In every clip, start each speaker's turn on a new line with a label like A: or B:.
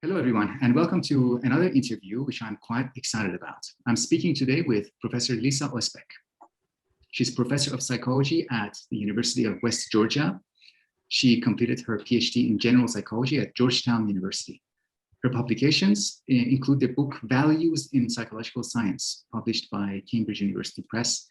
A: Hello, everyone, and welcome to another interview, which I'm quite excited about. I'm speaking today with Professor Lisa Osbeck. She's professor of psychology at the University of West Georgia. She completed her PhD in general psychology at Georgetown University. Her publications include the book Values in Psychological Science, published by Cambridge University Press,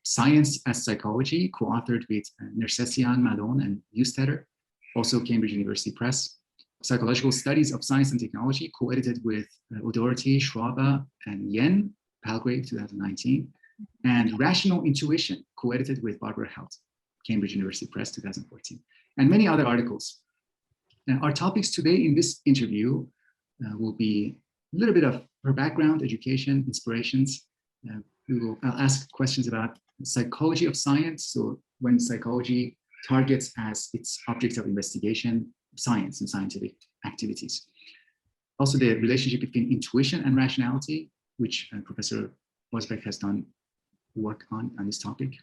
A: Science as Psychology, co-authored with Nersessian, Malone, and Newstetter, also Cambridge University Press. Psychological Studies of Science and Technology, co-edited with O'Doherty, Schraube, and Yen, Palgrave, 2019, and Rational Intuition, co-edited with Barbara Held, Cambridge University Press, 2014, and many other articles. Now, our topics today in this interview will be a little bit of her background, education, inspirations. I'll ask questions about psychology of science, so when psychology targets as its object of investigation, science and scientific activities. Also, the relationship between intuition and rationality, which Professor Osbeck has done work on this topic.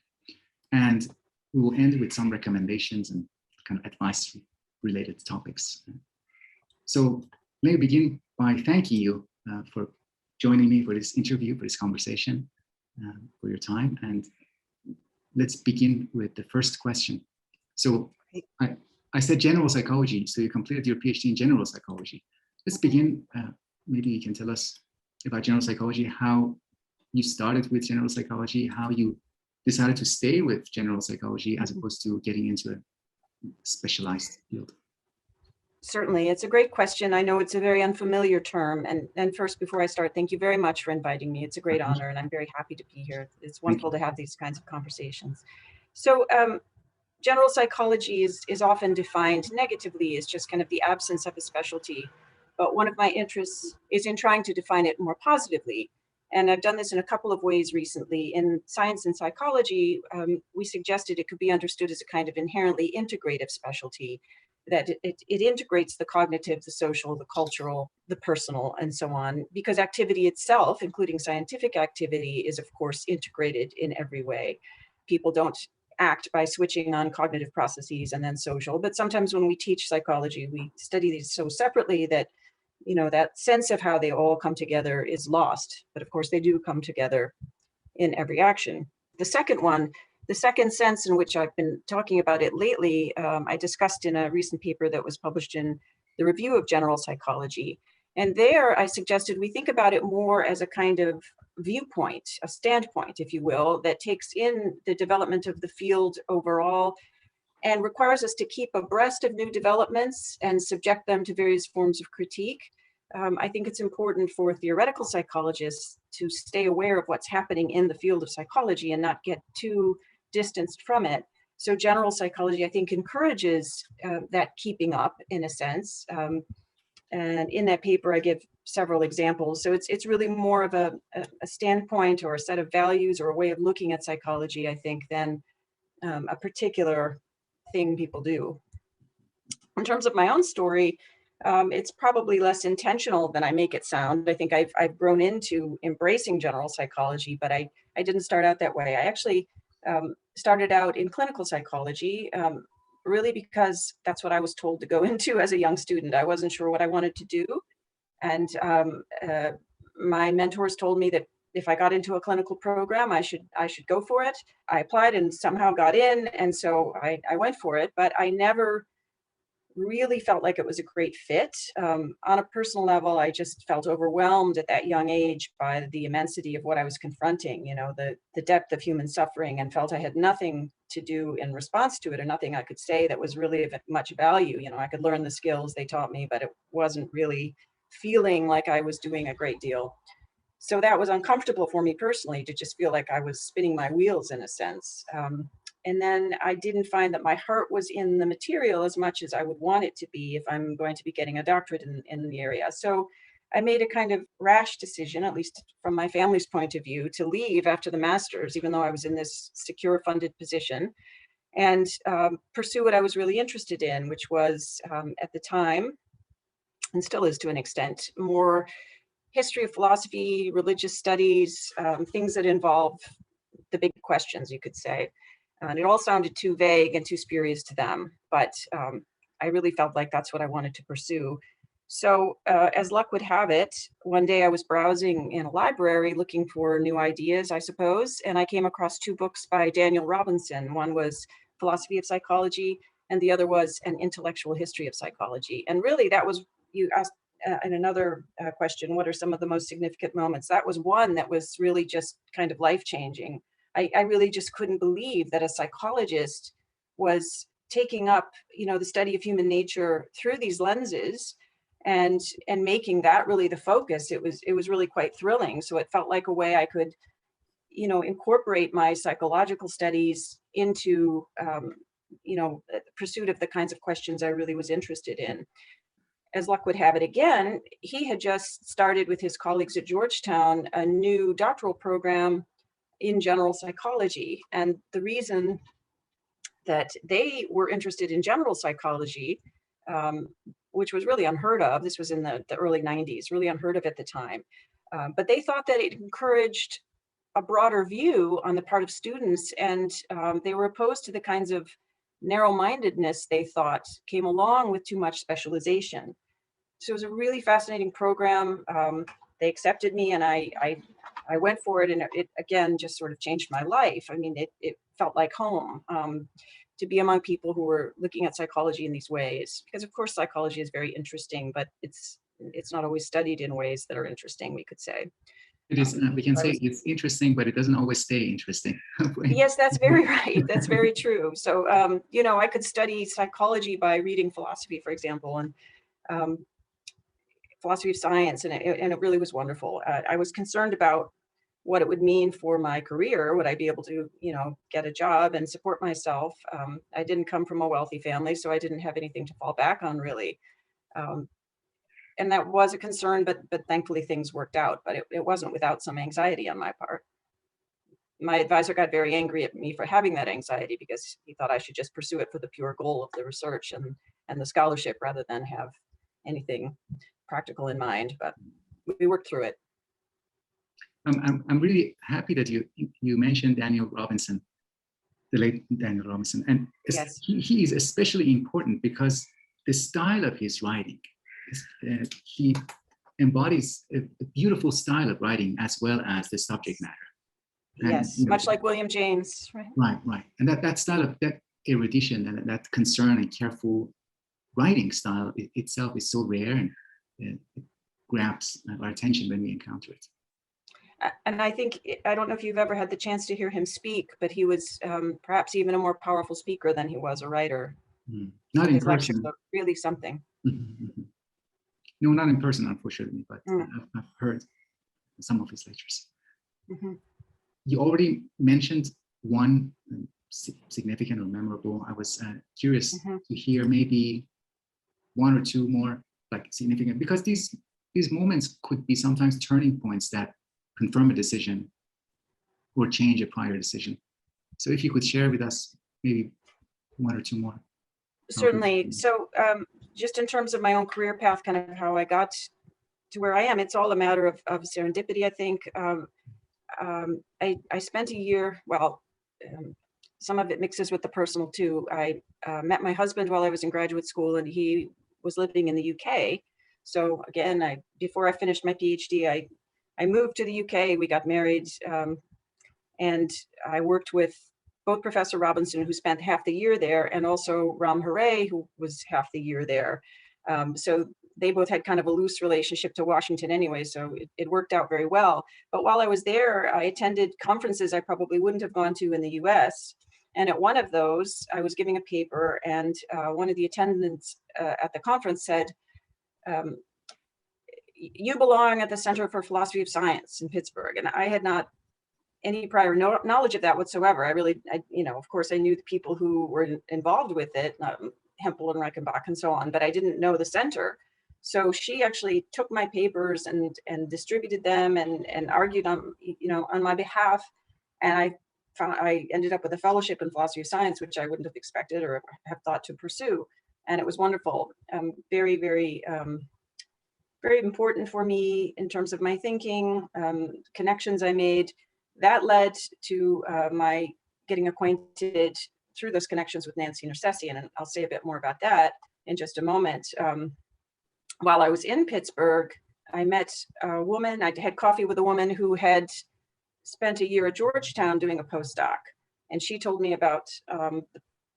A: And we will end with some recommendations and kind of advice related topics. So let me begin by thanking you for joining me for this interview, for this conversation, for your time. And let's begin with the first question. So I said general psychology, so you completed your PhD in general psychology. Let's begin, maybe you can tell us about general psychology, how you started with general psychology, how you decided to stay with general psychology as opposed to getting into a specialized field.
B: Certainly, it's a great question. I know it's a very unfamiliar term. And first, before I start, thank you very much for inviting me. It's a great honor, and I'm very happy to be here. It's wonderful to have these kinds of conversations. So, general psychology is often defined negatively as just kind of the absence of a specialty. But one of my interests is in trying to define it more positively. And I've done this in a couple of ways recently. In Science and Psychology, we suggested it could be understood as a kind of inherently integrative specialty, that it integrates the cognitive, the social, the cultural, the personal, and so on, because activity itself, including scientific activity, is of course integrated in every way. People don't act by switching on cognitive processes and then social, but sometimes when we teach psychology, we study these so separately that, you know, that sense of how they all come together is lost. But of course they do come together in every action. The second sense in which I've been talking about it lately, I discussed in a recent paper that was published in the Review of General Psychology. And there I suggested we think about it more as a kind of viewpoint, a standpoint, if you will, that takes in the development of the field overall and requires us to keep abreast of new developments and subject them to various forms of critique. I think it's important for theoretical psychologists to stay aware of what's happening in the field of psychology and not get too distanced from it. So general psychology, I think, encourages that keeping up in a sense. And in that paper, I give several examples. So it's really more of a standpoint or a set of values or a way of looking at psychology, I think, than a particular thing people do. In terms of my own story, it's probably less intentional than I make it sound. I think I've grown into embracing general psychology, but I didn't start out that way. I actually started out in clinical psychology, really because that's what I was told to go into as a young student. I wasn't sure what I wanted to do. And my mentors told me that if I got into a clinical program, I should go for it. I applied and somehow got in. And so I went for it, but I never really felt like it was a great fit. On a personal level, I just felt overwhelmed at that young age by the immensity of what I was confronting, you know, the depth of human suffering, and felt I had nothing to do in response to it, or nothing I could say that was really of much value. You know, I could learn the skills they taught me, but it wasn't really feeling like I was doing a great deal. So that was uncomfortable for me personally, to just feel like I was spinning my wheels in a sense. And then I didn't find that my heart was in the material as much as I would want it to be if I'm going to be getting a doctorate in the area. So I made a kind of rash decision, at least from my family's point of view, to leave after the master's, even though I was in this secure funded position, and pursue what I was really interested in, which was at the time, and still is to an extent, more history of philosophy, religious studies, things that involve the big questions, you could say. And it all sounded too vague and too spurious to them, but I really felt like that's what I wanted to pursue. So as luck would have it, one day I was browsing in a library looking for new ideas, I suppose, and I came across two books by Daniel Robinson. One was Philosophy of Psychology, and the other was An Intellectual History of Psychology. And really that was, you asked in another question, what are some of the most significant moments? That was one that was really just kind of life-changing. I really just couldn't believe that a psychologist was taking up, the study of human nature through these lenses and making that really the focus. It was really quite thrilling. So it felt like a way I could, incorporate my psychological studies into, pursuit of the kinds of questions I really was interested in. As luck would have it again, he had just started with his colleagues at Georgetown a new doctoral program in general psychology. And the reason that they were interested in general psychology, which was really unheard of. This was in the early 90s, really unheard of at the time. But they thought that it encouraged a broader view on the part of students, and they were opposed to the kinds of narrow-mindedness they thought came along with too much specialization. So it was a really fascinating program. They accepted me, and I went for it, and it again just sort of changed my life. I mean, it felt like home. To be among people who were looking at psychology in these ways, because of course psychology is very interesting, but it's not always studied in ways that are interesting, we could say.
A: It is, we can say it's interesting, but it doesn't always stay interesting.
B: Yes, that's very right. That's very true. So, I could study psychology by reading philosophy, for example, and philosophy of science, and it really was wonderful. I was concerned about what it would mean for my career. Would I be able to, get a job and support myself? I didn't come from a wealthy family, so I didn't have anything to fall back on, really. And that was a concern, but thankfully things worked out. But it wasn't without some anxiety on my part. My advisor got very angry at me for having that anxiety because he thought I should just pursue it for the pure goal of the research and the scholarship rather than have anything practical in mind. But we worked through it.
A: I'm really happy that you mentioned Daniel Robinson, the late Daniel Robinson, and
B: yes.
A: he is especially important because the style of his writing, he embodies a beautiful style of writing as well as the subject matter. And,
B: yes, much like William James, right?
A: Right. And that style of that erudition and that concern and careful writing style itself is so rare, and it grabs our attention when we encounter it.
B: And I think, I don't know if you've ever had the chance to hear him speak, but he was perhaps even a more powerful speaker than he was a writer.
A: Not in
B: His
A: person.
B: lectures are really something.
A: No, not in person, unfortunately, but I've heard some of his lectures. You already mentioned one significant or memorable. I was curious to hear maybe one or two more like significant, because these moments could be sometimes turning points that confirm a decision or change a prior decision. So if you could share with us maybe one or two more.
B: Certainly. So just in terms of my own career path, kind of how I got to where I am, it's all a matter of serendipity, I think. I spent a year, some of it mixes with the personal too. I met my husband while I was in graduate school, and he was living in the UK. So again, before I finished my PhD, I moved to the UK, we got married, and I worked with both Professor Robinson, who spent half the year there, and also Ram Hare, who was half the year there. So they both had kind of a loose relationship to Washington anyway, so it worked out very well. But while I was there, I attended conferences I probably wouldn't have gone to in the US. And at one of those, I was giving a paper, and one of the attendants at the conference said, "You belong at the Center for Philosophy of Science in Pittsburgh." And I had not any prior knowledge of that whatsoever. Of course, I knew the people who were involved with it, Hempel and Reichenbach and so on, but I didn't know the center. So she actually took my papers and distributed them and argued on my behalf. And I ended up with a fellowship in philosophy of science, which I wouldn't have expected or have thought to pursue. And it was wonderful. Very, very, very important for me in terms of my thinking, connections I made. That led to my getting acquainted through those connections with Nancy Nersessian, and I'll say a bit more about that in just a moment. while I was in Pittsburgh, I met a woman, I had coffee with a woman who had spent a year at Georgetown doing a postdoc. And she told me about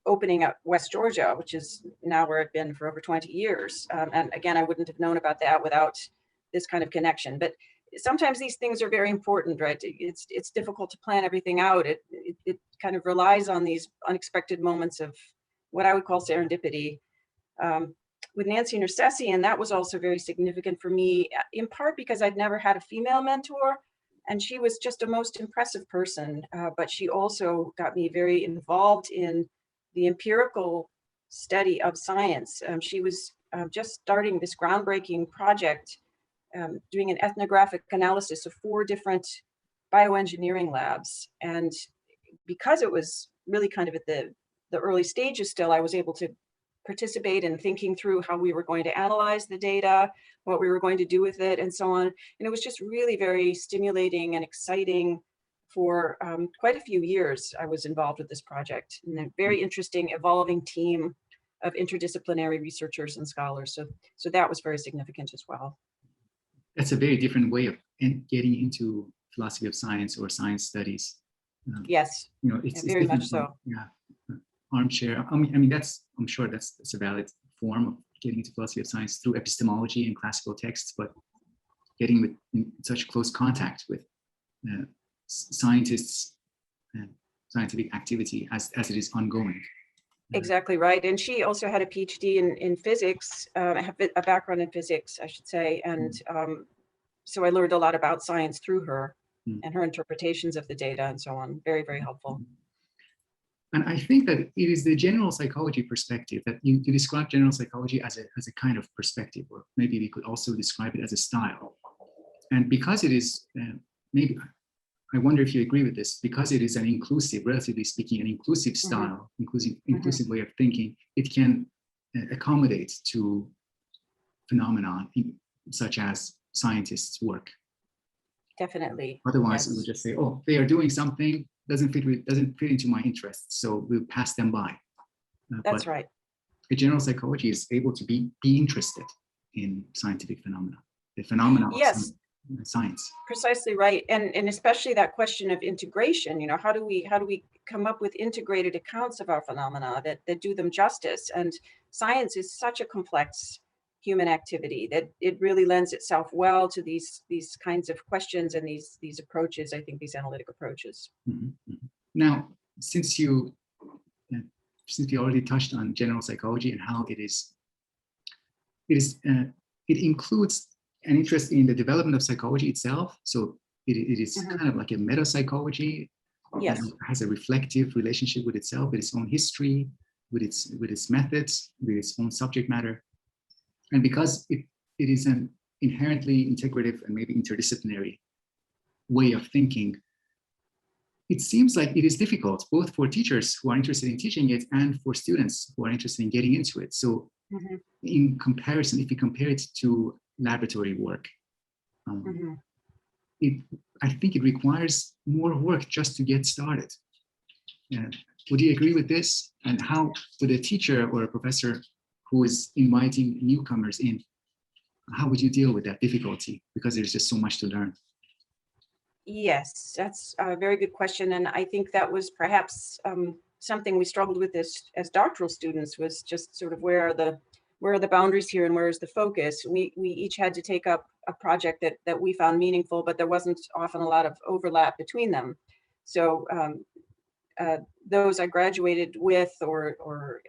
B: opening up West Georgia, which is now where I've been for over 20 years. And again, I wouldn't have known about that without this kind of connection. But sometimes these things are very important, right? It's difficult to plan everything out. It kind of relies on these unexpected moments of what I would call serendipity. With Nancy Nersessian, that was also very significant for me, in part because I'd never had a female mentor, and she was just a most impressive person, but she also got me very involved in the empirical study of science. She was just starting this groundbreaking project, doing an ethnographic analysis of 4 different bioengineering labs. And because it was really kind of at the early stages still, I was able to participate in thinking through how we were going to analyze the data, what we were going to do with it, and so on. And it was just really very stimulating and exciting. For quite a few years, I was involved with this project, and a very interesting evolving team of interdisciplinary researchers and scholars. So that was very significant as well.
A: That's a very different way of getting into philosophy of science or science studies.
B: Yes,
A: you know, it's
B: very much so.
A: Yeah, armchair. I mean, I'm sure that's a valid form of getting into philosophy of science through epistemology and classical texts, but getting in such close contact with scientists and scientific activity as it is ongoing.
B: Exactly right. And she also had a PhD in physics, a background in physics, I should say. And so I learned a lot about science through her and her interpretations of the data and so on. Very, very helpful.
A: And I think that it is the general psychology perspective that you describe general psychology as a kind of perspective, or maybe we could also describe it as a style. And because it is, maybe, I wonder if you agree with this, because it is an inclusive, relatively speaking, an inclusive style, inclusive way of thinking, it can accommodate to phenomena such as scientists' work.
B: Definitely.
A: Otherwise, we would just say, "Oh, they are doing something doesn't fit into my interests, so we'll pass them by."
B: That's right.
A: A general psychology is able to be interested in scientific phenomena, the phenomena of science.
B: Precisely right, and especially that question of integration. You know, how do we come up with integrated accounts of our phenomena that do them justice? And science is such a complex human activity that it really lends itself well to these kinds of questions and these approaches. I think these analytic approaches.
A: Now, since we already touched on general psychology and how it includes an interest in the development of psychology itself. So it is kind of like a meta psychology.
B: Yes.
A: That has a reflective relationship with itself, with its own history, with its methods, with its own subject matter. And because it is an inherently integrative and maybe interdisciplinary way of thinking, it seems like it is difficult both for teachers who are interested in teaching it and for students who are interested in getting into it. So in comparison, if you compare it to laboratory work, I think it requires more work just to get started. Would you agree with this? And how would a teacher or a professor who is inviting newcomers in, how would you deal with that difficulty? Because there's just so much to learn.
B: Yes, that's a very good question. And I think that was perhaps something we struggled with as doctoral students, was just sort of where are the boundaries here and where is the focus? We each had to take up a project that we found meaningful, but there wasn't often a lot of overlap between them. So those I graduated with or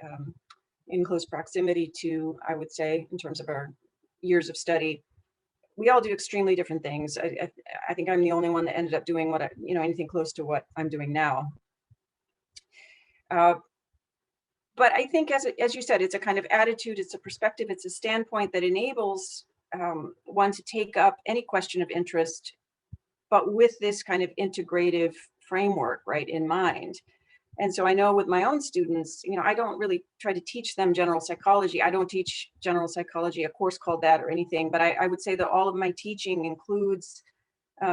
B: in close proximity to, I would say, in terms of our years of study, we all do extremely different things. I think I'm the only one that ended up doing anything close to what I'm doing now. But I think, as you said, it's a kind of attitude, it's a perspective, it's a standpoint that enables one to take up any question of interest, but with this kind of integrative framework, right, in mind. And so I know with my own students, I don't really try to teach them general psychology. I don't teach general psychology, a course called that or anything, but I would say that all of my teaching includes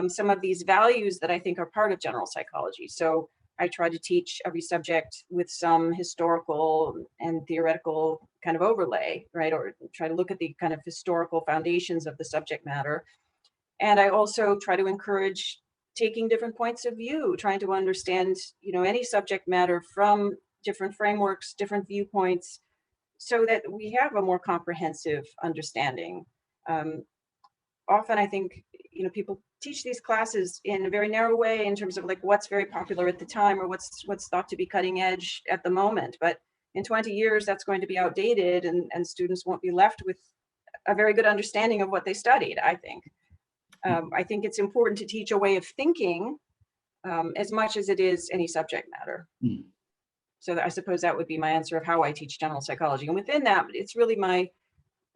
B: some of these values that I think are part of general psychology. So I try to teach every subject with some historical and theoretical kind of overlay, right? Or try to look at the kind of historical foundations of the subject matter. And I also try to encourage taking different points of view, trying to understand, any subject matter from different frameworks, different viewpoints, so that we have a more comprehensive understanding. Often I think, people teach these classes in a very narrow way in terms of like what's very popular at the time or what's thought to be cutting edge at the moment. But in 20 years, that's going to be outdated, and students won't be left with a very good understanding of what they studied, I think. I think it's important to teach a way of thinking as much as it is any subject matter.
A: Mm.
B: So I suppose that would be my answer of how I teach general psychology. And within that, it's really my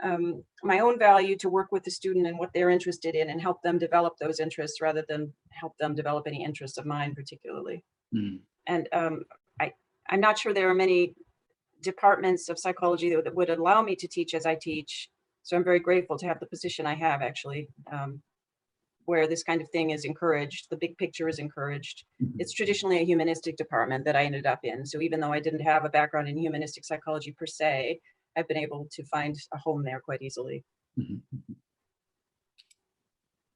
B: own value to work with the student and what they're interested in and help them develop those interests rather than help them develop any interests of mine particularly.
A: Mm.
B: And I'm not sure there are many departments of psychology that would allow me to teach as I teach. So I'm very grateful to have the position I have, actually, where this kind of thing is encouraged. The big picture is encouraged.
A: Mm-hmm.
B: It's traditionally a humanistic department that I ended up in. So even though I didn't have a background in humanistic psychology per se, I've been able to find a home there quite easily.
A: Mm-hmm.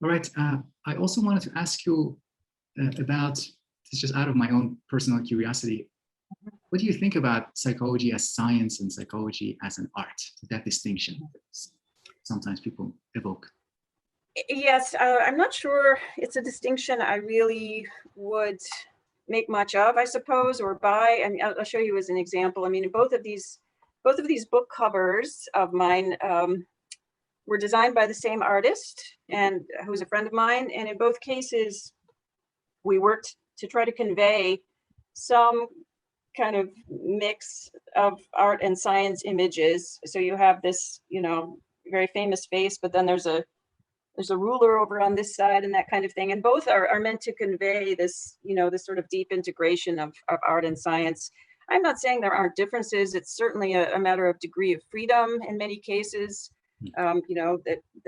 A: All right. I also wanted to ask you about, it's just out of my own personal curiosity, what do you think about psychology as science and psychology as an art, that distinction that sometimes people evoke?
B: Yes, I'm not sure it's a distinction I really would make much of, I suppose, or buy. I mean, I'll show you as an example. I mean, both of these book covers of mine were designed by the same artist, and who's a friend of mine. And in both cases, we worked to try to convey some kind of mix of art and science images. So you have this, very famous face, but then there's a ruler over on this side and that kind of thing. And both are meant to convey this, this sort of deep integration of art and science. I'm not saying there aren't differences. It's certainly a matter of degree of freedom in many cases. The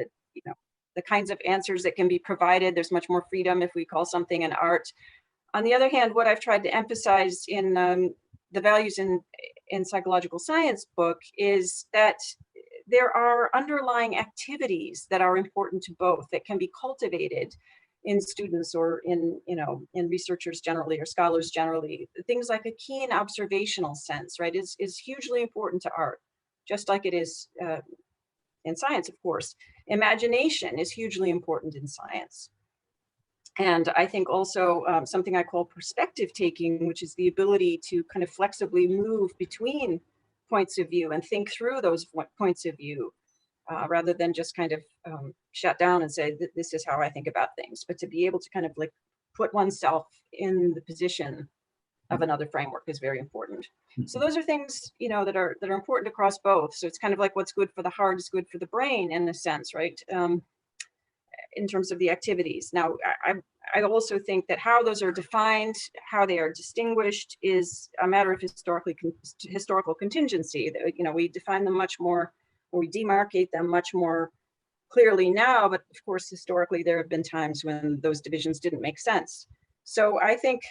B: kinds of answers that can be provided, there's much more freedom if we call something an art. On the other hand, what I've tried to emphasize in the Values in Psychological Science book is that there are underlying activities that are important to both, that can be cultivated in students or in researchers generally or scholars generally. Things like a keen observational sense, right, is hugely important to art, just like it is in science, of course. Imagination is hugely important in science. And I think also something I call perspective taking, which is the ability to kind of flexibly move between points of view and think through those points of view, rather than just kind of shut down and say, this is how I think about things, but to be able to kind of like put oneself in the position of another framework is very important. So those are things, that are important across both. So it's kind of like what's good for the heart is good for the brain in a sense, right? In terms of the activities. Now, I also think that how those are defined, how they are distinguished, is a matter of historical contingency. That, we define them much more, or we demarcate them much more clearly now, but of course, historically, there have been times when those divisions didn't make sense. So I think,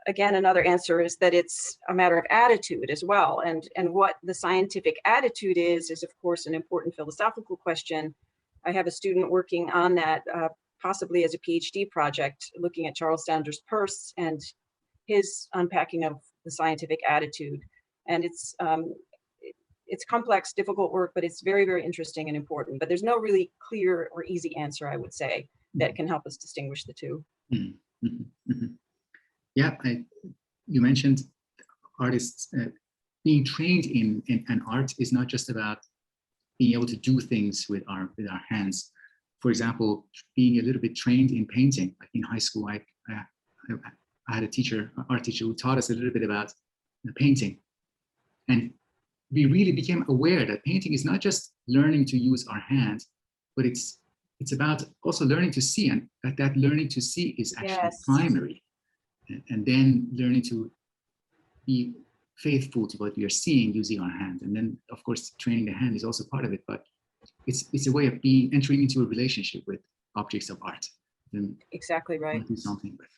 B: again, another answer is that it's a matter of attitude as well. And what the scientific attitude is of course, an important philosophical question. I have a student working on that, possibly as a PhD project, looking at Charles Sanders Peirce and his unpacking of the scientific attitude. And it's complex, difficult work, but it's very, very interesting and important. But there's no really clear or easy answer, I would say, that can help us distinguish the two.
A: Mm-hmm. Mm-hmm. Yeah, you mentioned artists being trained in an art is not just about being able to do things with our hands. For example, being a little bit trained in painting. Like in high school, I had a teacher, art teacher, who taught us a little bit about painting, and we really became aware that painting is not just learning to use our hands, but it's about also learning to see, and that learning to see is actually primary. And then learning to be faithful to what we are seeing using our hand. And then, of course, training the hand is also part of it, but it's a way of entering into a relationship with objects of art. Then
B: exactly right.
A: do something with.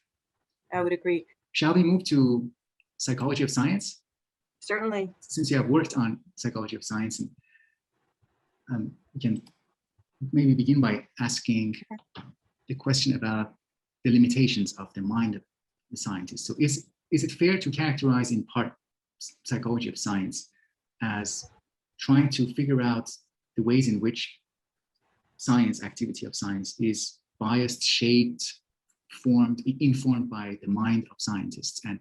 B: I would agree.
A: Shall we move to psychology of science?
B: Certainly.
A: Since you have worked on psychology of science, and we can maybe begin by asking the question about the limitations of the mind of the scientist. So is it fair to characterize in part psychology of science as trying to figure out the ways in which science, activity of science, is biased, shaped, informed by the mind of scientists? And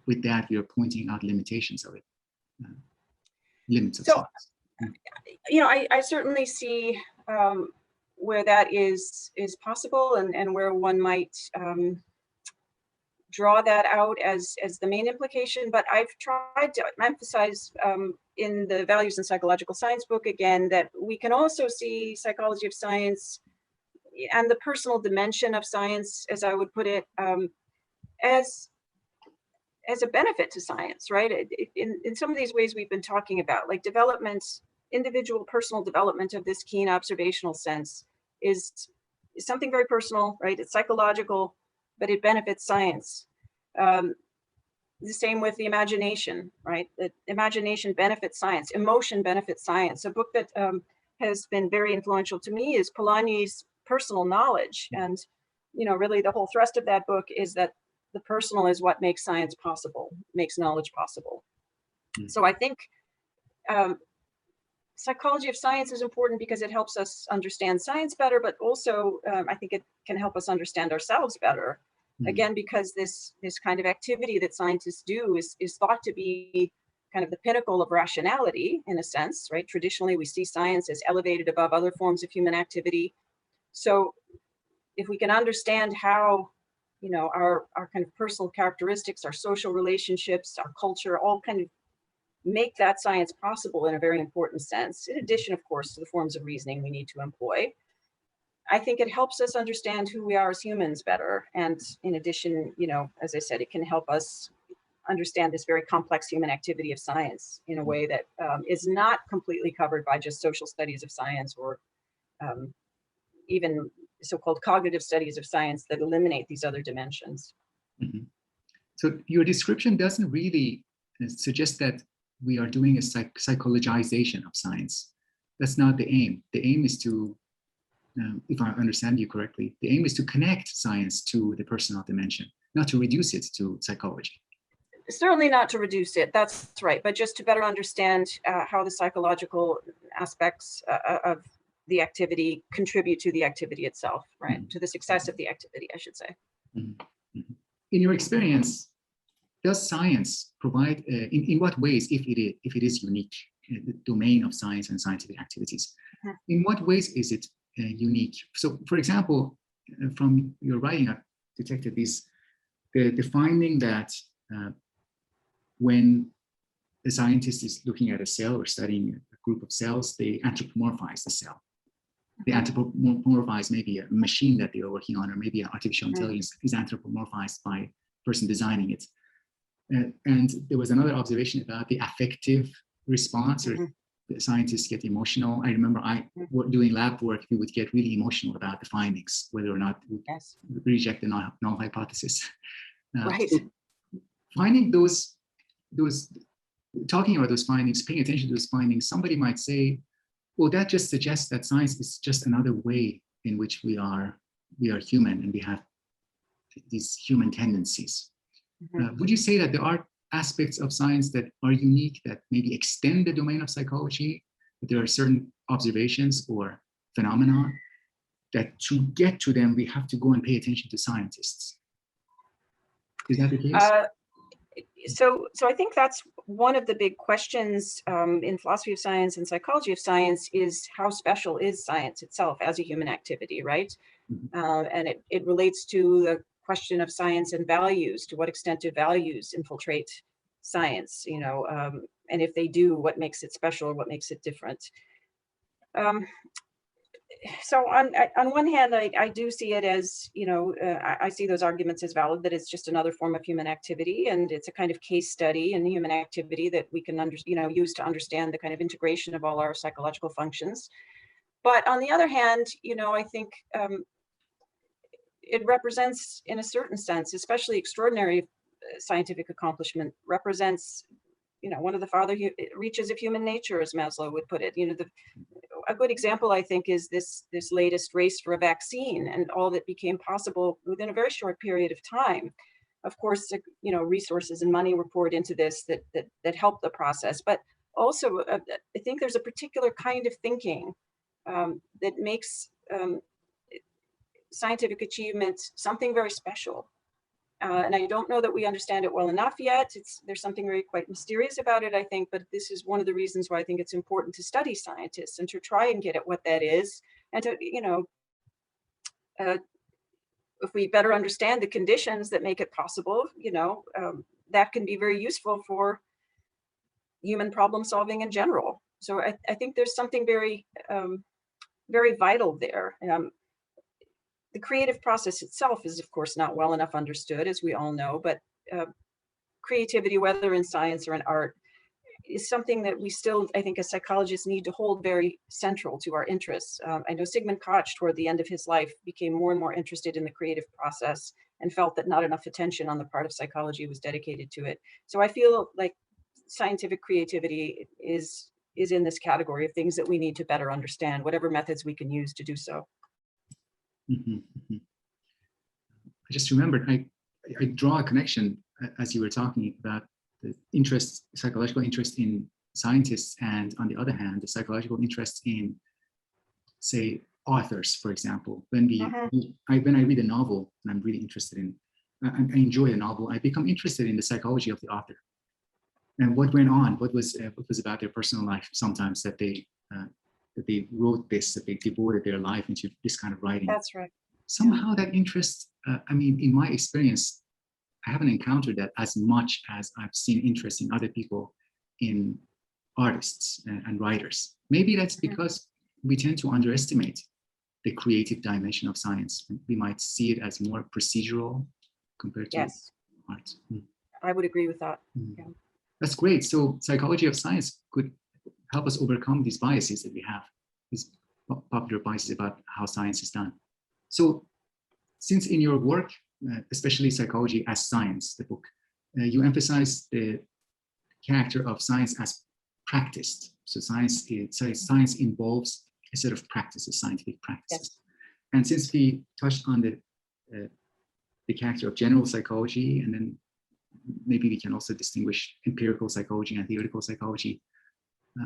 A: with that, we are pointing out limitations of it, limits of science.
B: You know, I certainly see where that is possible, and where one might draw that out as the main implication. But I've tried to emphasize in the Values in Psychological Science book again that we can also see psychology of science and the personal dimension of science, as I would put it, as a benefit to science, right? In some of these ways we've been talking about, like development, individual personal development of this keen observational sense is something very personal, right? It's psychological, but it benefits science. The same with the imagination, right? The imagination benefits science, emotion benefits science. A book that has been very influential to me is Polanyi's Personal Knowledge. And, you know, really the whole thrust of that book is that the personal is what makes science possible, makes knowledge possible. So I think psychology of science is important because it helps us understand science better, but also I think it can help us understand ourselves better. Again, because this kind of activity that scientists do is thought to be kind of the pinnacle of rationality in a sense, right? Traditionally, we see science as elevated above other forms of human activity. So if we can understand how, you know, our kind of personal characteristics, our social relationships, our culture, all kind of make that science possible in a very important sense, in addition, of course, to the forms of reasoning we need to employ, I think it helps us understand who we are as humans better. And in addition, you know, as I said, it can help us understand this very complex human activity of science in a way that is not completely covered by just social studies of science or even so-called cognitive studies of science that eliminate these other dimensions.
A: Mm-hmm. So your description doesn't really suggest that we are doing a psychologization of science. That's not the aim. The aim is to, if I understand you correctly, the aim is to connect science to the personal dimension, not to reduce it to psychology.
B: Certainly not to reduce it, that's right, but just to better understand how the psychological aspects of the activity contribute to the activity itself, right? Mm-hmm. To the success of the activity, I should say.
A: Mm-hmm. In your experience, does science provide, in what ways, if it is unique, the domain of science and scientific activities, mm-hmm. in what ways is it unique? So, for example, from your writing, I've detected the finding that when a scientist is looking at a cell or studying a group of cells, they anthropomorphize the cell. They anthropomorphize maybe a machine that they are working on, or maybe an artificial intelligence is anthropomorphized by a person designing it. And there was another observation about the affective response, or the scientists get emotional. I remember doing lab work, we would get really emotional about the findings, whether or not we reject the null hypothesis.
B: Right.
A: So finding those, talking about those findings, paying attention to those findings, somebody might say, well, that just suggests that science is just another way in which we are human and we have these human tendencies. Mm-hmm. Would you say that there are aspects of science that are unique, that maybe extend the domain of psychology, that there are certain observations or phenomena that to get to them, we have to go and pay attention to scientists? Is that the case?
B: So I think that's one of the big questions in philosophy of science and psychology of science, is how special is science itself as a human activity, right? Mm-hmm. And it relates to the question of science and values. To what extent do values infiltrate science, you know, and if they do, what makes it special or what makes it different? So on one hand, I do see it as, you know, I see those arguments as valid, that it's just another form of human activity, and it's a kind of case study in human activity that we can use to understand the kind of integration of all our psychological functions. But on the other hand, you know, I think it represents, in a certain sense, especially extraordinary scientific accomplishment, represents, one of the farther reaches of human nature, as Maslow would put it. A good example, I think, is this latest race for a vaccine and all that became possible within a very short period of time. Of course, resources and money were poured into this that helped the process, but also I think there's a particular kind of thinking that makes scientific achievement something very special. And I don't know that we understand it well enough yet. There's something very quite mysterious about it, I think, but this is one of the reasons why I think it's important to study scientists and to try and get at what that is. And to, if we better understand the conditions that make it possible, that can be very useful for human problem solving in general. So I think there's something very, very vital there. The creative process itself is, of course, not well enough understood, as we all know, but creativity, whether in science or in art, is something that we still, I think, as psychologists need to hold very central to our interests. I know Sigmund Koch, toward the end of his life, became more and more interested in the creative process and felt that not enough attention on the part of psychology was dedicated to it. So I feel like scientific creativity is in this category of things that we need to better understand, whatever methods we can use to do so.
A: I just remembered, I draw a connection as you were talking about the psychological interest in scientists, and on the other hand, the psychological interest in, say, authors, for example. When I read a novel and I'm really interested in, I enjoy a novel, I become interested in the psychology of the author and what went on, what was about their personal life. Sometimes that they wrote this, that they devoted their life into this kind of writing.
B: That's right.
A: Somehow that interest, in my experience, I haven't encountered that as much as I've seen interest in other people, in artists and writers. Maybe that's because we tend to underestimate the creative dimension of science. We might see it as more procedural compared to art.
B: I would agree with that. Yeah.
A: That's great. So psychology of science could help us overcome these biases that we have, these popular biases about how science is done. So since in your work, especially Psychology as Science, the book, you emphasize the character of science as practiced. So science involves a set of practices, scientific practices. Yes. And since we touched on the character of general psychology, and then maybe we can also distinguish empirical psychology and theoretical psychology,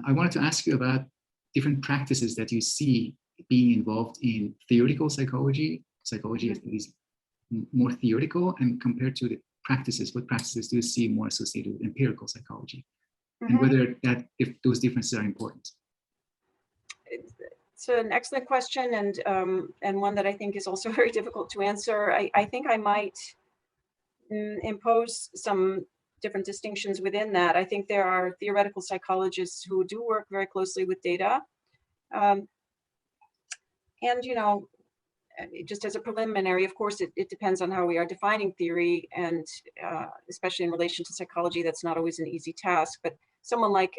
A: I wanted to ask you about different practices that you see being involved in theoretical psychology. Psychology is more theoretical, and compared to the practices, what practices do you see more associated with empirical psychology? And whether if those differences are important?
B: It's an excellent question, and one that I think is also very difficult to answer. I think I might impose some different distinctions within that. I think there are theoretical psychologists who do work very closely with data. And, just as a preliminary, of course, it depends on how we are defining theory, and especially in relation to psychology, that's not always an easy task. But someone like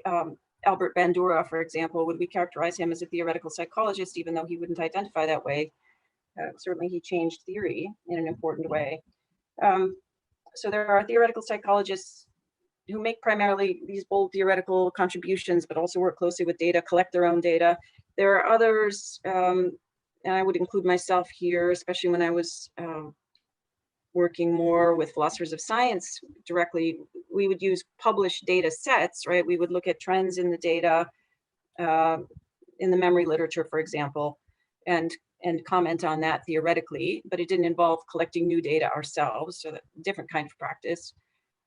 B: Albert Bandura, for example, would we characterize him as a theoretical psychologist, even though he wouldn't identify that way? Certainly he changed theory in an important way. So there are theoretical psychologists who make primarily these bold theoretical contributions, but also work closely with data, collect their own data. There are others, and I would include myself here, especially when I was working more with philosophers of science directly. We would use published data sets, right? We would look at trends in the data, in the memory literature, for example, and comment on that theoretically, but it didn't involve collecting new data ourselves, so that different kind of practice.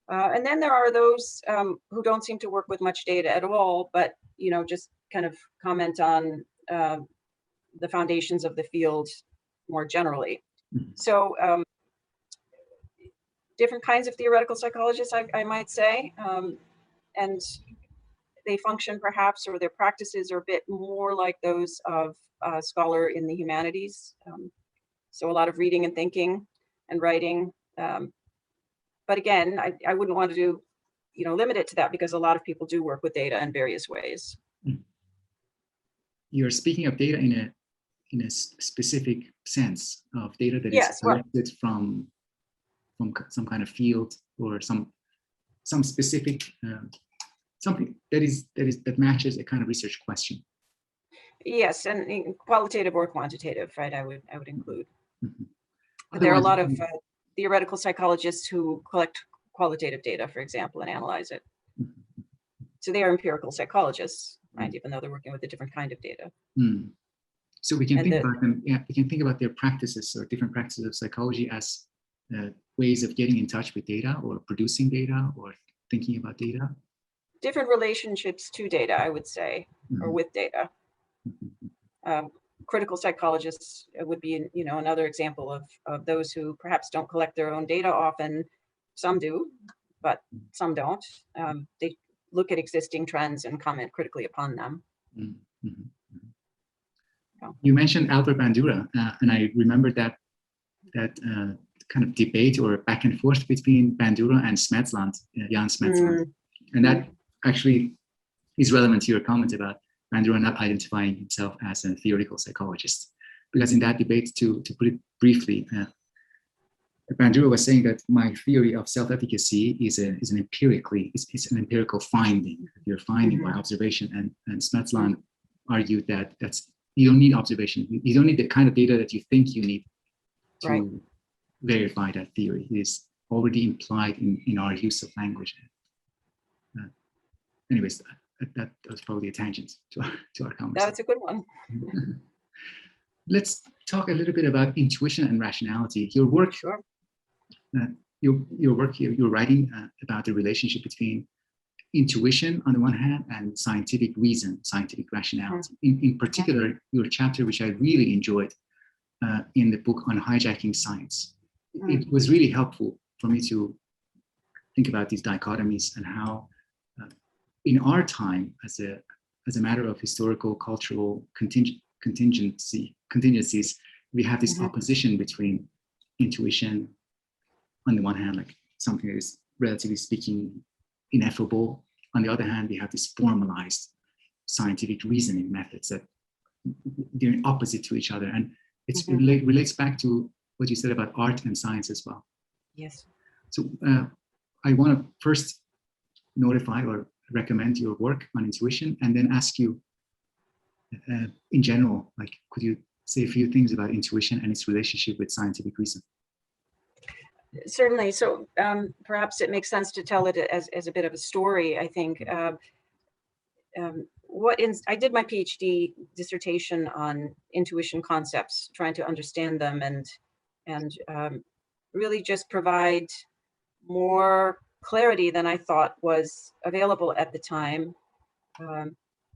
B: And then there are those who don't seem to work with much data at all, but just kind of comment on the foundations of the field more generally. So different kinds of theoretical psychologists, I might say, and they function perhaps, or their practices are a bit more like those of a scholar in the humanities. So a lot of reading and thinking and writing. But again, I wouldn't want to limit it to that, because a lot of people do work with data in various ways.
A: You're speaking of data in in a specific sense of data that is
B: Yes, well,
A: collected from some kind of field or some specific something that matches a kind of research question.
B: yes, and qualitative or quantitative, right? I would include.
A: Mhm.
B: There are a
A: Otherwise,
B: lot of theoretical psychologists who collect qualitative data, for example, and analyze it.
A: Mhm.
B: So they are empirical psychologists, right? Even though they're working with a different kind of data.
A: So we can
B: And
A: think about them. Yeah, we can think about their practices or different practices of psychology as ways of getting in touch with data or producing data or thinking about data.
B: Different relationships to data, I would say, or with data. Critical psychologists would be, another example of those who perhaps don't collect their own data often. Some do, but some don't. They look at existing trends and comment critically upon them.
A: You mentioned Albert Bandura, and I remember that kind of debate or back and forth between Bandura and Smetsland, Jan Smetsland. And that actually is relevant to your comment about Bandura not identifying himself as a theoretical psychologist. Because in that debate, to put it briefly, Bandura was saying that my theory of self-efficacy is an empirical finding. You're finding by observation. And Smetsland argued that you don't need observation. You don't need the kind of data that you think you need to verify that theory. It is already implied in our use of language. Anyways, that was probably a tangent to our conversation.
B: That's a good one.
A: Let's talk a little bit about intuition and rationality. Your work, you're writing about the relationship between intuition on the one hand and scientific reason, scientific rationality. In particular, your chapter, which I really enjoyed in the book on hijacking science. It was really helpful for me to think about these dichotomies and how in our time, as a matter of historical, cultural contingencies, we have this opposition between intuition on the one hand, like something that is relatively speaking ineffable. On the other hand, we have this formalized scientific reasoning methods that they're opposite to each other. And it relates back to what you said about art and science as well.
B: Yes.
A: So I want to first notify or recommend your work on intuition and then ask you in general, like, could you say a few things about intuition and its relationship with scientific reason?
B: Certainly. So perhaps it makes sense to tell it as a bit of a story, I think. I did my PhD dissertation on intuition concepts, trying to understand them and really just provide more clarity than I thought was available at the time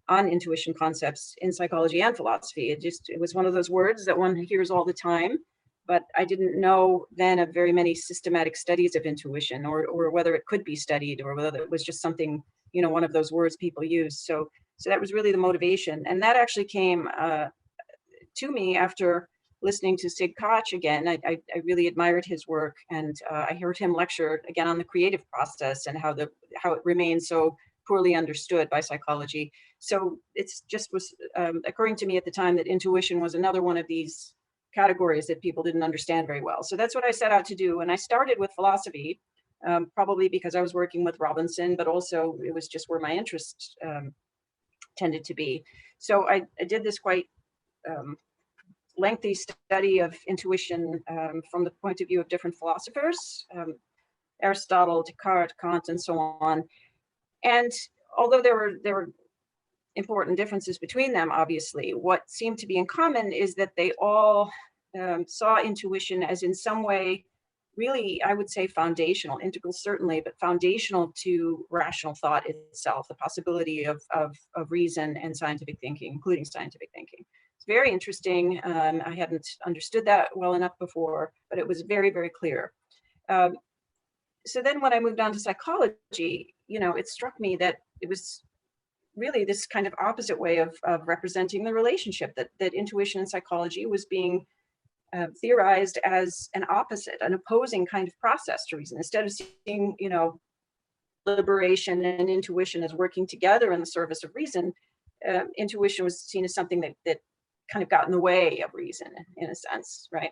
B: on intuition concepts in psychology and philosophy. It was one of those words that one hears all the time, but I didn't know then of very many systematic studies of intuition or whether it could be studied or whether it was just something, one of those words people use. So that was really the motivation. And that actually came to me after listening to Sig Koch again. I really admired his work, and I heard him lecture again on the creative process and how it remains so poorly understood by psychology. So it's just was occurring to me at the time that intuition was another one of these categories that people didn't understand very well. So that's what I set out to do. And I started with philosophy, probably because I was working with Robinson, but also it was just where my interest tended to be. So I did this quite lengthy study of intuition from the point of view of different philosophers, Aristotle, Descartes, Kant, and so on. And although there were important differences between them, obviously, what seemed to be in common is that they all saw intuition as in some way, really, I would say foundational, integral certainly, but foundational to rational thought itself, the possibility of reason and scientific thinking, including scientific thinking. It's very interesting. I hadn't understood that well enough before, but it was very, very clear. So then when I moved on to psychology, it struck me that it was really this kind of opposite way of representing the relationship, that intuition and psychology was being theorized as an opposite, an opposing kind of process to reason. Instead of seeing, liberation and intuition as working together in the service of reason, intuition was seen as something that kind of got in the way of reason in a sense, right?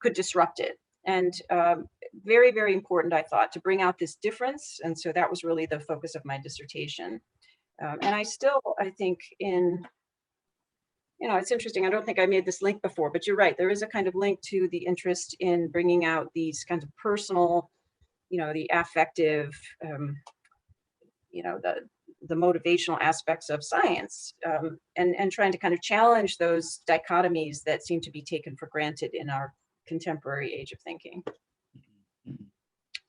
B: Could disrupt it. And very, very important, I thought, to bring out this difference. And so that was really the focus of my dissertation. And I think it's interesting. I don't think I made this link before, but you're right. There is a kind of link to the interest in bringing out these kinds of personal, the affective, the motivational aspects of science, and trying to kind of challenge those dichotomies that seem to be taken for granted in our contemporary age of thinking.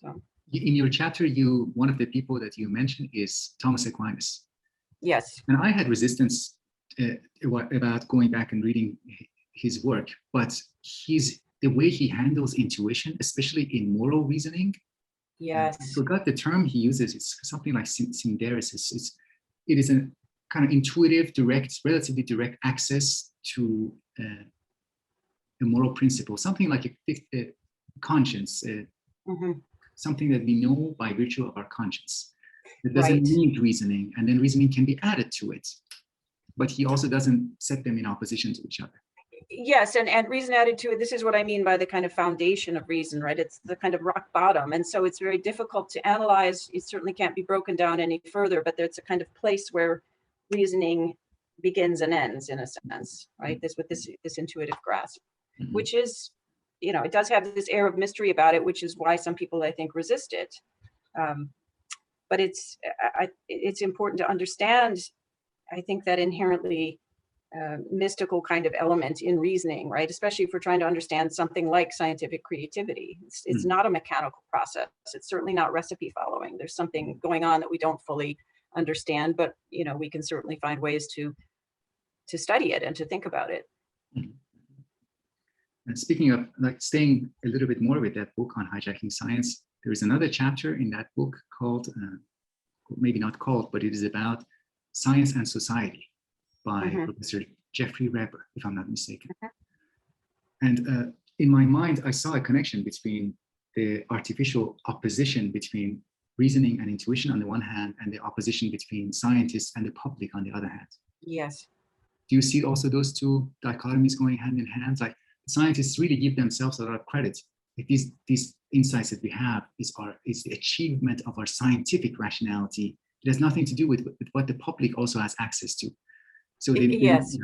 B: So.
A: In your chapter, one of the people that you mentioned is Thomas Aquinas.
B: Yes.
A: And I had resistance about going back and reading his work, but the way he handles intuition, especially in moral reasoning.
B: Yes.
A: I forgot the term he uses. It's something like synderesis. It is a kind of intuitive, relatively direct access to a moral principle, something like a conscience, something that we know by virtue of our conscience. It doesn't need reasoning, and then reasoning can be added to it. But he also doesn't set them in opposition to each other.
B: Yes, and reason added to it, this is what I mean by the kind of foundation of reason, right? It's the kind of rock bottom. And so it's very difficult to analyze. It certainly can't be broken down any further, but there's a kind of place where reasoning begins and ends, in a sense, right? This intuitive grasp, which is, it does have this air of mystery about it, which is why some people, I think, resist it. But it's important to understand, I think, that inherently mystical kind of element in reasoning, right? Especially if we're trying to understand something like scientific creativity. It's not a mechanical process. It's certainly not recipe following. There's something going on that we don't fully understand, but we can certainly find ways to study it and to think about it.
A: And speaking of staying a little bit more with that book on hijacking science, there is another chapter in that book called, maybe not called, but it is about Science and Society by Professor Jeffrey Reber, if I'm not mistaken. And in my mind, I saw a connection between the artificial opposition between reasoning and intuition on the one hand, and the opposition between scientists and the public on the other hand.
B: Yes.
A: Do you see also those two dichotomies going hand in hand? Like, scientists really give themselves a lot of credit. Like these insights that we have is the achievement of our scientific rationality. It has nothing to do with what the public also has access to. So
B: yes,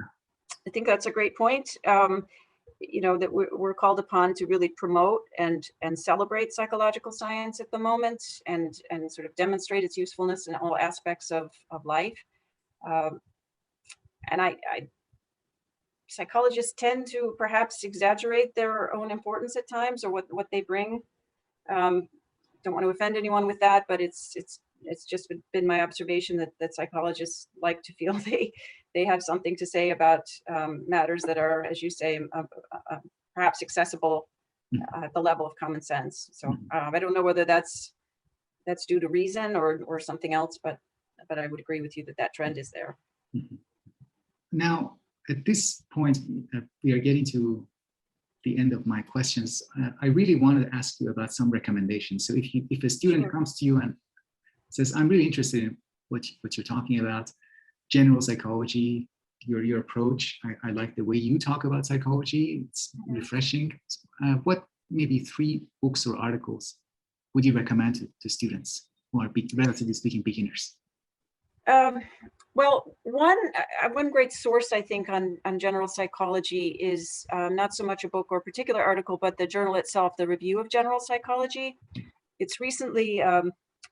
B: I think that's a great point. That we're called upon to really promote and celebrate psychological science at the moment, and sort of demonstrate its usefulness in all aspects of life. And psychologists tend to perhaps exaggerate their own importance at times, or what they bring. Don't want to offend anyone with that, but it's just been my observation that psychologists like to feel they have something to say about matters that are, as you say, perhaps accessible at the level of common sense. So I don't know whether that's due to reason or something else, but I would agree with you that trend is there.
A: Now, at this point, we are getting to the end of my questions. I really wanted to ask you about some recommendations. So if a student comes to you and says, I'm really interested in what you're talking about, general psychology, your approach, I like the way you talk about psychology, it's refreshing. What maybe 3 books or articles would you recommend to students who are, relatively speaking, beginners?
B: Well, one great source, I think, on general psychology is not so much a book or a particular article, but the journal itself, the Review of General Psychology. It's recently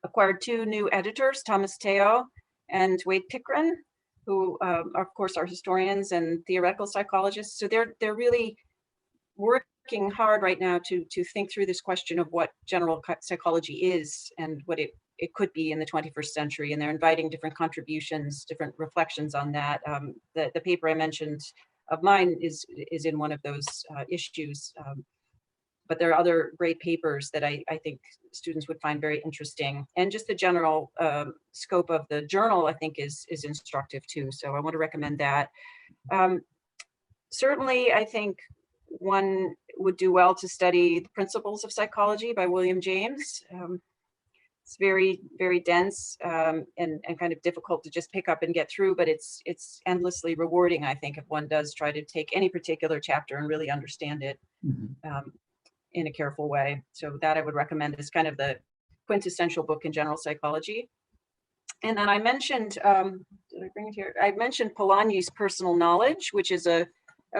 B: acquired 2 new editors, Thomas Teo and Wade Pickren, who of course are historians and theoretical psychologists. So they're really working hard right now to think through this question of what general psychology is and what it could be in the 21st century. And they're inviting different contributions, different reflections on that. The paper I mentioned of mine is in one of those issues. But there are other great papers that I think students would find very interesting. And just the general scope of the journal, I think, is instructive too. So I want to recommend that. Certainly, I think one would do well to study The Principles of Psychology by William James. It's very, very dense and kind of difficult to just pick up and get through, but it's endlessly rewarding, I think, if one does try to take any particular chapter and really understand it in a careful way. So that I would recommend as kind of the quintessential book in general psychology. And then I mentioned, did I bring it here? I mentioned Polanyi's Personal Knowledge, which is a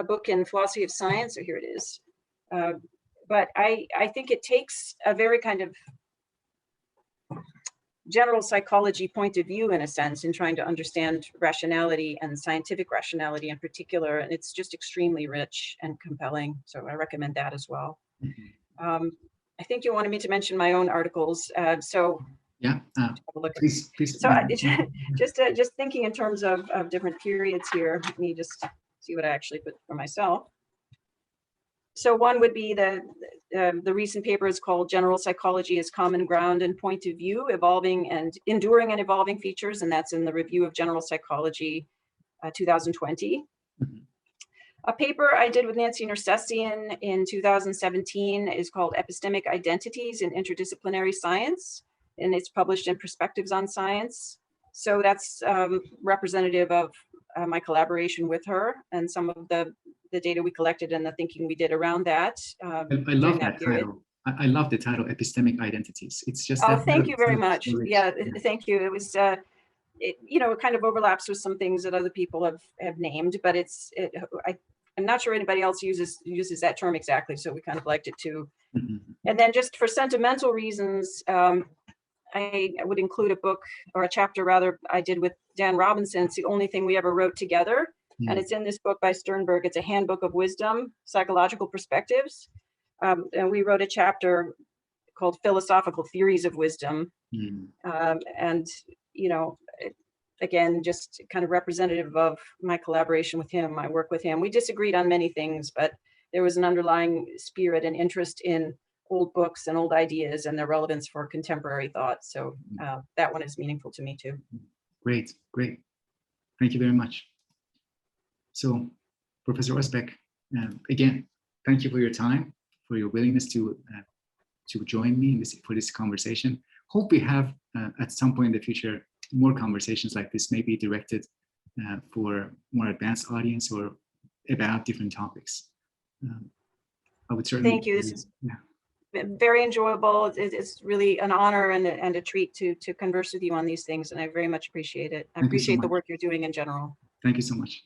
B: book in philosophy of science. So here it is. But I think it takes a very kind of general psychology point of view, in a sense, in trying to understand rationality and scientific rationality in particular. And it's just extremely rich and compelling. So I recommend that as well. I think you wanted me to mention my own articles.
A: Yeah, please.
B: So just thinking in terms of different periods here, let me just see what I actually put for myself. So one would be the recent paper is called General Psychology as Common Ground and Point of View, Evolving and Enduring and Evolving Features, and that's in the Review of General Psychology 2020. A paper I did with Nancy Nersessian in 2017 is called Epistemic Identities in Interdisciplinary Science, and it's published in Perspectives on Science. So that's representative of my collaboration with her and some of the data we collected and the thinking we did around that.
A: I love that title. I love the title, Epistemic Identities. It's just.
B: Oh, thank you very much. Yeah, thank you. It was, it kind of overlaps with some things that other people have named, but I'm not sure anybody else uses that term exactly, so we kind of liked it too. And then just for sentimental reasons, I would include a book, or a chapter rather, I did with Dan Robinson. It's the only thing we ever wrote together. And it's in this book by Sternberg. It's a handbook of wisdom, psychological perspectives. And we wrote a chapter called Philosophical Theories of Wisdom. And, again, just kind of representative of my collaboration with him, my work with him. We disagreed on many things, but there was an underlying spirit and interest in old books and old ideas and their relevance for contemporary thought. So that one is meaningful to me too.
A: Great. Thank you very much. So, Professor Osbeck, again, thank you for your time, for your willingness to join me for this conversation. Hope we have at some point in the future more conversations like this, maybe directed for more advanced audience or about different topics. I would certainly.
B: Thank you. This is very enjoyable. It's really an honor and a treat to converse with you on these things, and I very much appreciate it. I appreciate the work you're doing in general.
A: Thank you so much.